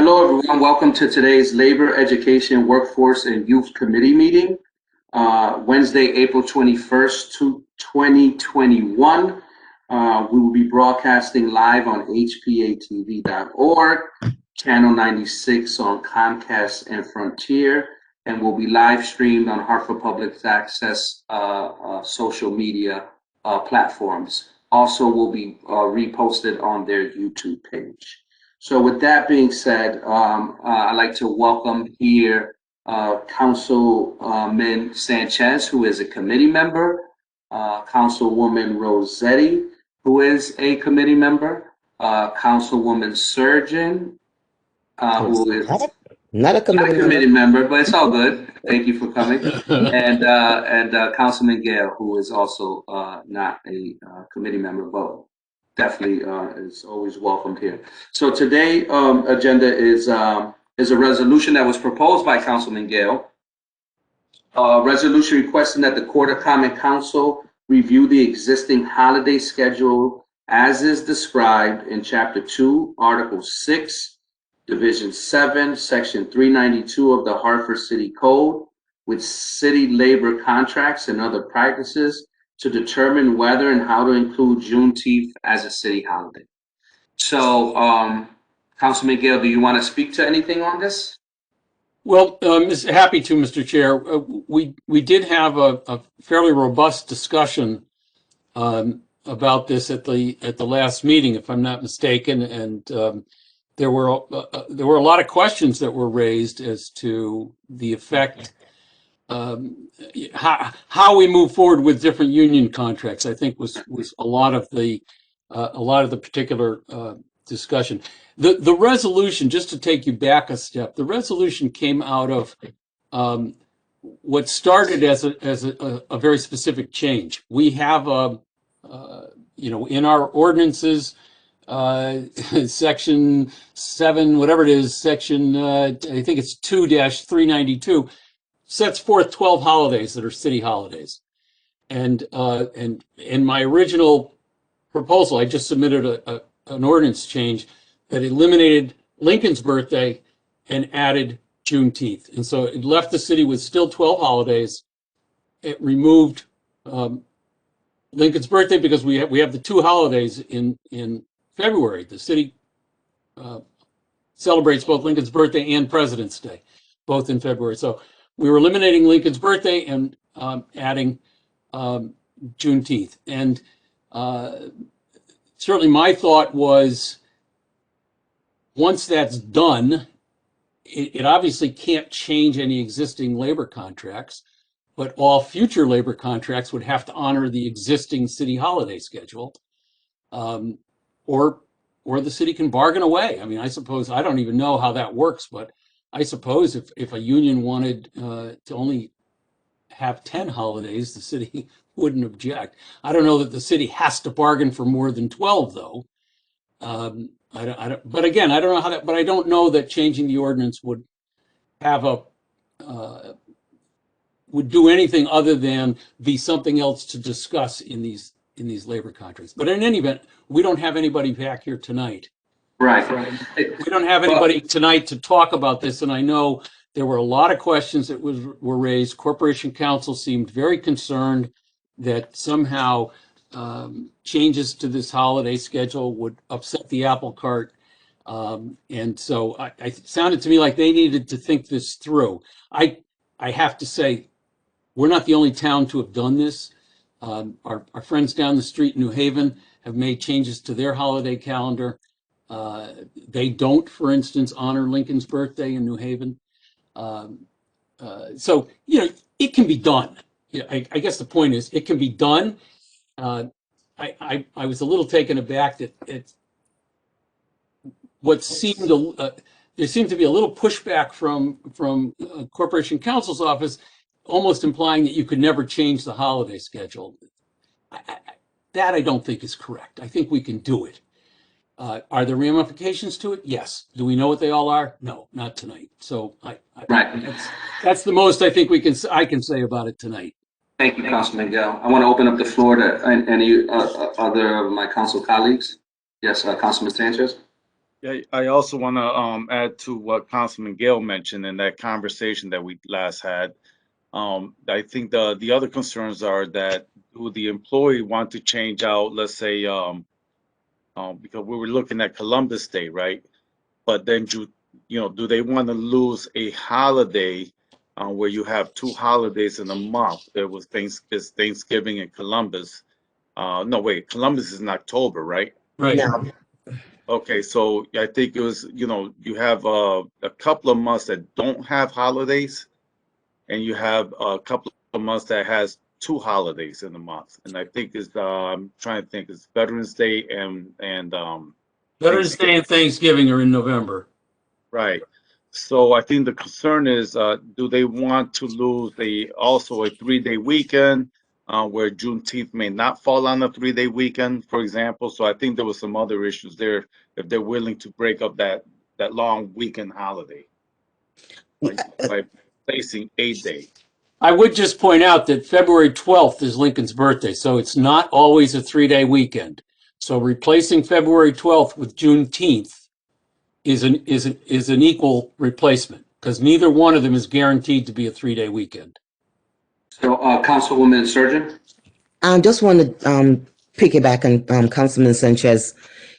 Hello, everyone. Welcome to today's Labor, Education, Workforce, and Youth Committee meeting, Wednesday, April 21st, 2021. We will be broadcasting live on HPA-TV.org, Channel 96 on Comcast and Frontier, and will be live streamed on Harford Public Access social media platforms. Also will be reposted on their YouTube page. So with that being said, I'd like to welcome here Councilman Sanchez, who is a committee member, Councilwoman Rossetti, who is a committee member, Councilwoman Surgeon, who is not a committee member, but it's all good. Thank you for coming. And Councilman Gale, who is also not a committee member, but definitely is always welcomed here. So today agenda is a resolution that was proposed by Councilman Gale. Resolution requesting that the Court of Common Council review the existing holiday schedule as is described in Chapter 2, Article 6, Division 7, Section 392 of the Hartford City Code with city labor contracts and other practices to determine whether and how to include Juneteenth as a city holiday. So, Councilman Gale, do you want to speak to anything on this? Well, happy to, Mr. Chair. We did have a fairly robust discussion about this at the last meeting, if I'm not mistaken, and there were a lot of questions that were raised as to the effect, how we move forward with different union contracts. I think was a lot of the particular discussion. The resolution, just to take you back a step, the resolution came out of what started as a very specific change. We have in our ordinances, Section 7, whatever it is, Section I think it's 2-392. Sets forth 12 holidays that are city holidays, and in my original proposal, I just submitted an ordinance change that eliminated Lincoln's birthday and added Juneteenth, and so it left the city with still 12 holidays. It removed Lincoln's birthday because we have the two holidays in February. The city celebrates both Lincoln's birthday and President's Day, both in February. So we were eliminating Lincoln's birthday and adding Juneteenth. And certainly my thought was, once that's done, it obviously can't change any existing labor contracts, but all future labor contracts would have to honor the existing city holiday schedule, or the city can bargain away. I mean, I suppose, I don't even know how that works, but I suppose if a union wanted to only have 10 holidays, the city wouldn't object. I don't know that the city has to bargain for more than 12, though. But again, I don't know how that. But I don't know that changing the ordinance would have would do anything other than be something else to discuss in these labor contracts. But in any event, we don't have anybody back here tonight. Right. We don't have anybody tonight to talk about this, and I know there were a lot of questions that were raised. Corporation Counsel seemed very concerned that somehow changes to this holiday schedule would upset the apple cart, and so it sounded to me like they needed to think this through. I have to say, we're not the only town to have done this. Our friends down the street in New Haven have made changes to their holiday calendar. They don't, for instance, honor Lincoln's birthday in New Haven. So, it can be done. I guess the point is, it can be done. I was a little taken aback that there seemed to be a little pushback from Corporation Counsel's office, almost implying that you could never change the holiday schedule. That I don't think is correct. I think we can do it. Are there ramifications to it? Yes. Do we know what they all are? No, not tonight. So that's the most I think I can say about it tonight. Thank you, Councilman Gale. I want to open up the floor to any other of my council colleagues. Yes, Councilman Sanchez. Yeah, I also want to add to what Councilman Gale mentioned in that conversation that we last had. I think the other concerns are that do the employee want to change out, let's say, because we were looking at Columbus Day, right? But then do they want to lose a holiday where you have two holidays in a month? There was it's Thanksgiving and Columbus. No, wait, Columbus is in October, right? Right. No, Okay, so I think it was, you have a couple of months that don't have holidays, and you have a couple of months that has two holidays in a month. And I think is I'm trying to think, it's Veterans Day and Veterans Thanksgiving. Day and Thanksgiving are in November. Right. So I think the concern is, do they want to lose also a 3-day weekend where Juneteenth may not fall on a 3-day weekend, for example? So I think there was some other issues there if they're willing to break up that long weekend holiday by placing 8-day. I would just point out that February 12th is Lincoln's birthday, so it's not always a 3-day weekend. So replacing February 12th with Juneteenth is an equal replacement because neither one of them is guaranteed to be a 3-day weekend. So, Councilwoman Surgeon? I just want to piggyback on Councilman Sanchez.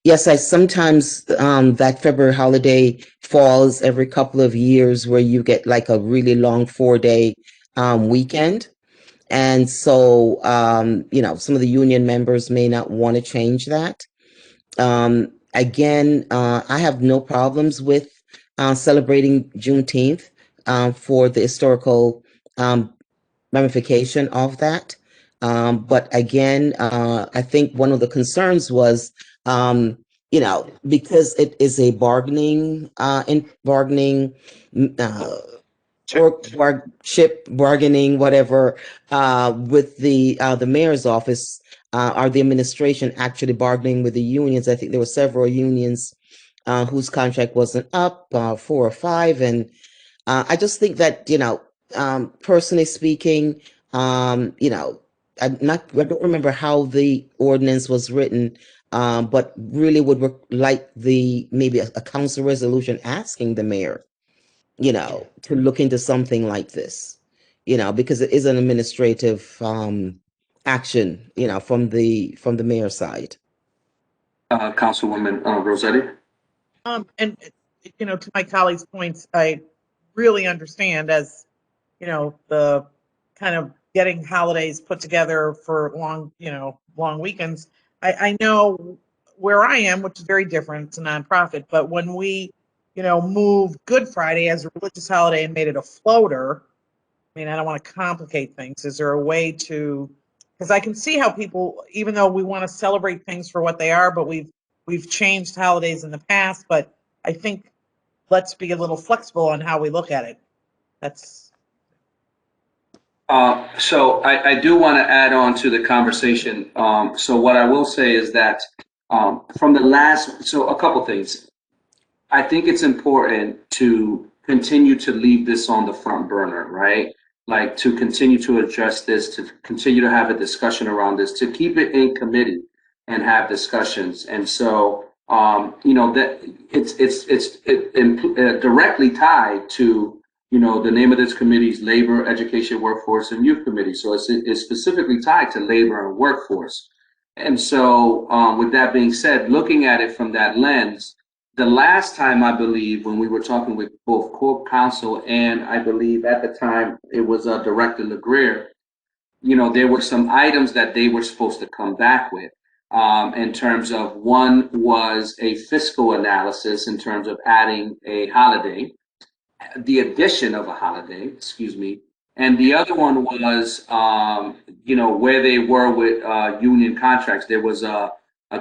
Yes, I sometimes that February holiday falls every couple of years where you get like a really long 4-day weekend. And so, some of the union members may not want to change that. Again, I have no problems with celebrating Juneteenth for the historical ramification of that. But again, I think one of the concerns was, because it is a bargaining, ship bargaining, whatever, with the mayor's office, or the administration actually bargaining with the unions. I think there were several unions whose contract wasn't up, 4 or 5, and I just think that, personally speaking, I don't remember how the ordinance was written, but really would like maybe a council resolution asking the mayor, to look into something like this, because it is an administrative action, from the mayor's side. Councilwoman Rossetti? And to my colleague's points, I really understand as, the kind of getting holidays put together for long weekends. I know where I am, which is very different. It's a nonprofit, but when we, moved Good Friday as a religious holiday and made it a floater, I mean, I don't want to complicate things. Is there a way to, because I can see how people, even though we want to celebrate things for what they are, but we've changed holidays in the past, but I think let's be a little flexible on how we look at it. That's So I do want to add on to the conversation. So what I will say is that from the so a couple things. I think it's important to continue to leave this on the front burner, right? Like to continue to address this, to continue to have a discussion around this, to keep it in committee and have discussions. And so, that it's directly tied to, the name of this committee is Labor, Education, Workforce, and Youth Committee. So it's specifically tied to labor and workforce. And so, with that being said, looking at it from that lens, the last time I believe when we were talking with both Corp Counsel and I believe at the time it was Director LeGrier, there were some items that they were supposed to come back with in terms of one was a fiscal analysis in terms of adding a holiday, the addition of a holiday, excuse me, and the other one was, where they were with union contracts. There was a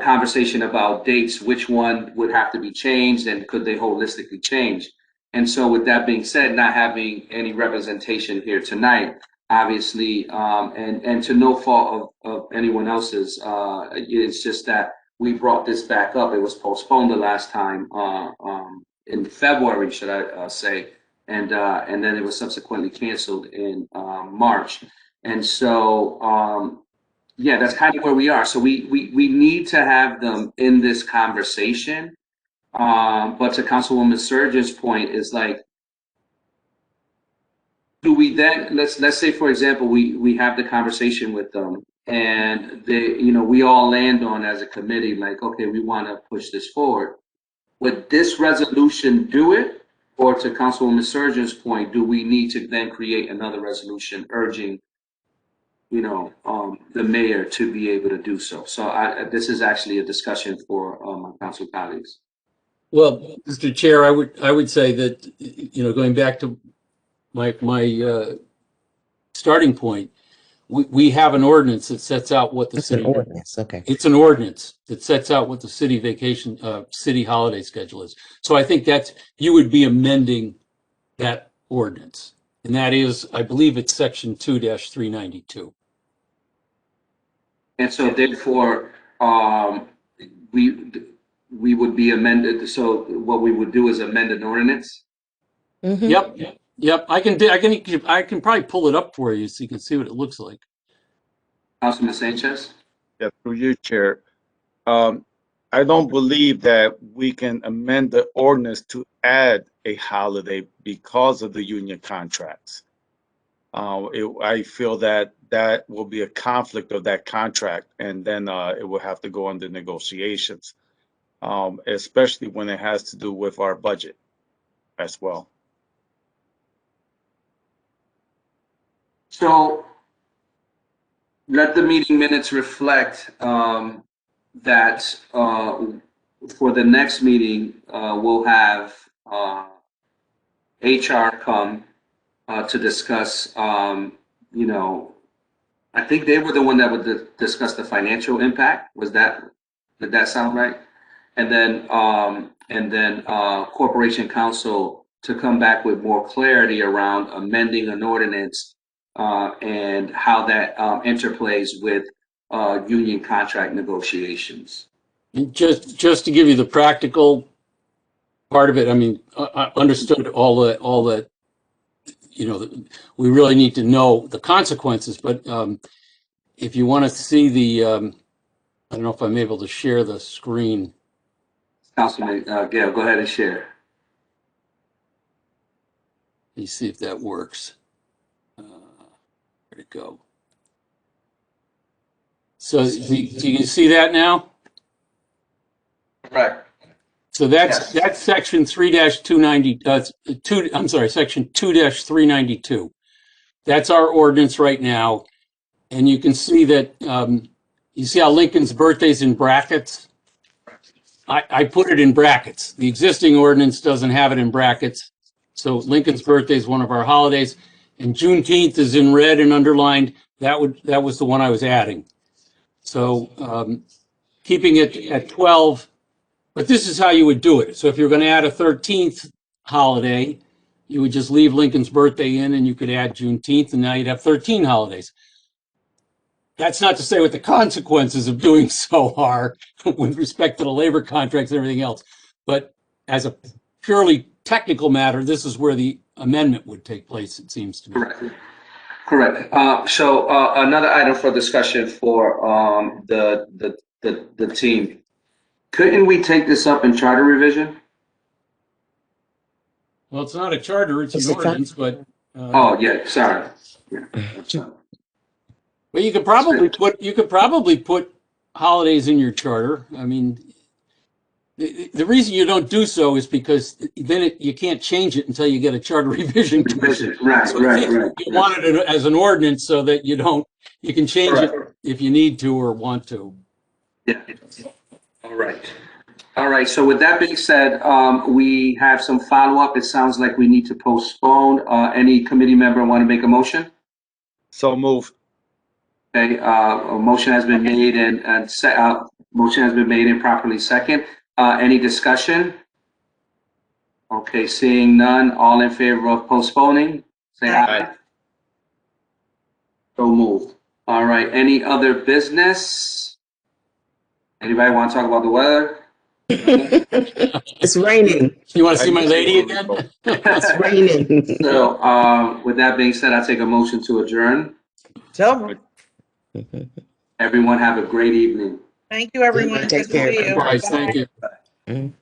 conversation about dates, which one would have to be changed and could they holistically change. And so with that being said, not having any representation here tonight, obviously, and to no fault of anyone else's, it's just that we brought this back up. It was postponed the last time in February, should I say, and then it was subsequently canceled in March. And so, that's kind of where we are. So we need to have them in this conversation But to Councilwoman Surgeon's point is like, do we then, let's say, for example, we have the conversation with them and they, we all land on as a committee, like, okay, we want to push this forward. Would this resolution do it? Or to Councilwoman Surgeon's point, do we need to then create another resolution urging, the mayor to be able to do so? So this is actually a discussion for my council colleagues. Well, Mr. Chair, I would say that, going back to my starting point, we have an ordinance that sets out what the It's an city. ordinance, okay. It's an ordinance that sets out what the city vacation, city holiday schedule is. So I think you would be amending that ordinance. And that is, I believe it's section 2-392. And so therefore, we would be amended. So what we would do is amend an ordinance. Mhm. Yep. I can probably pull it up for you so you can see what it looks like. Councilman Sanchez? Yeah, through you, Chair. I don't believe that we can amend the ordinance to add a holiday because of the union contracts. I feel that will be a conflict of that contract, and then it will have to go under negotiations, especially when it has to do with our budget as well. So let the meeting minutes reflect that for the next meeting, we'll have HR come to discuss, I think they were the one that would discuss the financial impact. Did that sound right? And then Corporation Counsel to come back with more clarity around amending an ordinance and how that interplays with union contract negotiations. And just to give you the practical part of it, I mean, I understood all that, we really need to know the consequences, but if you want to see the, I don't know if I'm able to share the screen. Councilman Gail, go ahead and share. Let me see if that works. Where'd it go? So you can see that now? Right. So that's section 3-290, section 2-392. That's our ordinance right now. And you can see that, you see how Lincoln's birthday's in brackets? I put it in brackets. The existing ordinance doesn't have it in brackets. So Lincoln's birthday is one of our holidays, and Juneteenth is in red and underlined. That was the one I was adding. So keeping it at 12, but this is how you would do it. So if you're going to add a 13th holiday, you would just leave Lincoln's birthday in, and you could add Juneteenth, and now you'd have 13 holidays. That's not to say what the consequences of doing so are with respect to the labor contracts and everything else. But as a purely technical matter, this is where the amendment would take place, it seems to me. Correct. So another item for discussion for the team. Couldn't we take this up in charter revision? Well, it's not a charter, it's an ordinance, but. Oh, yeah, sorry. Yeah. Well, you could probably put holidays in your charter. I mean, the reason you don't do so is because then you can't change it until you get a charter revision commission. Right. You want it as an ordinance so that you can change it if you need to or want to. Yeah. All right. So with that being said, we have some follow-up. It sounds like we need to postpone. Any committee member want to make a motion? So moved. Okay, a motion has been made motion has been made and properly second. Any discussion? Okay, seeing none, all in favor of postponing, say aye. So moved. All right, any other business? Anybody want to talk about the weather? It's raining. You want to see my lady again? It's raining. So with that being said, I take a motion to adjourn. So, Everyone have a great evening. thank you, everyone. Take Good to see care. you. Bye, thank you. Mhm.